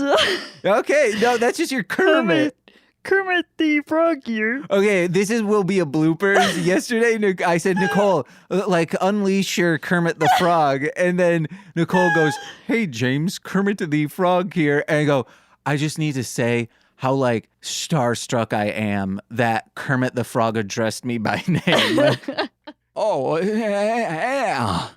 Okay, no, that's just your Kermit. Kermit the Frog here. Okay, will be a bloopers. Yesterday, I said, Nicole, like, unleash your Kermit the Frog. And then Nicole goes, hey, James, Kermit the Frog here. And I go, I just need to say how, like, starstruck I am that Kermit the Frog addressed me by name. Oh, yeah.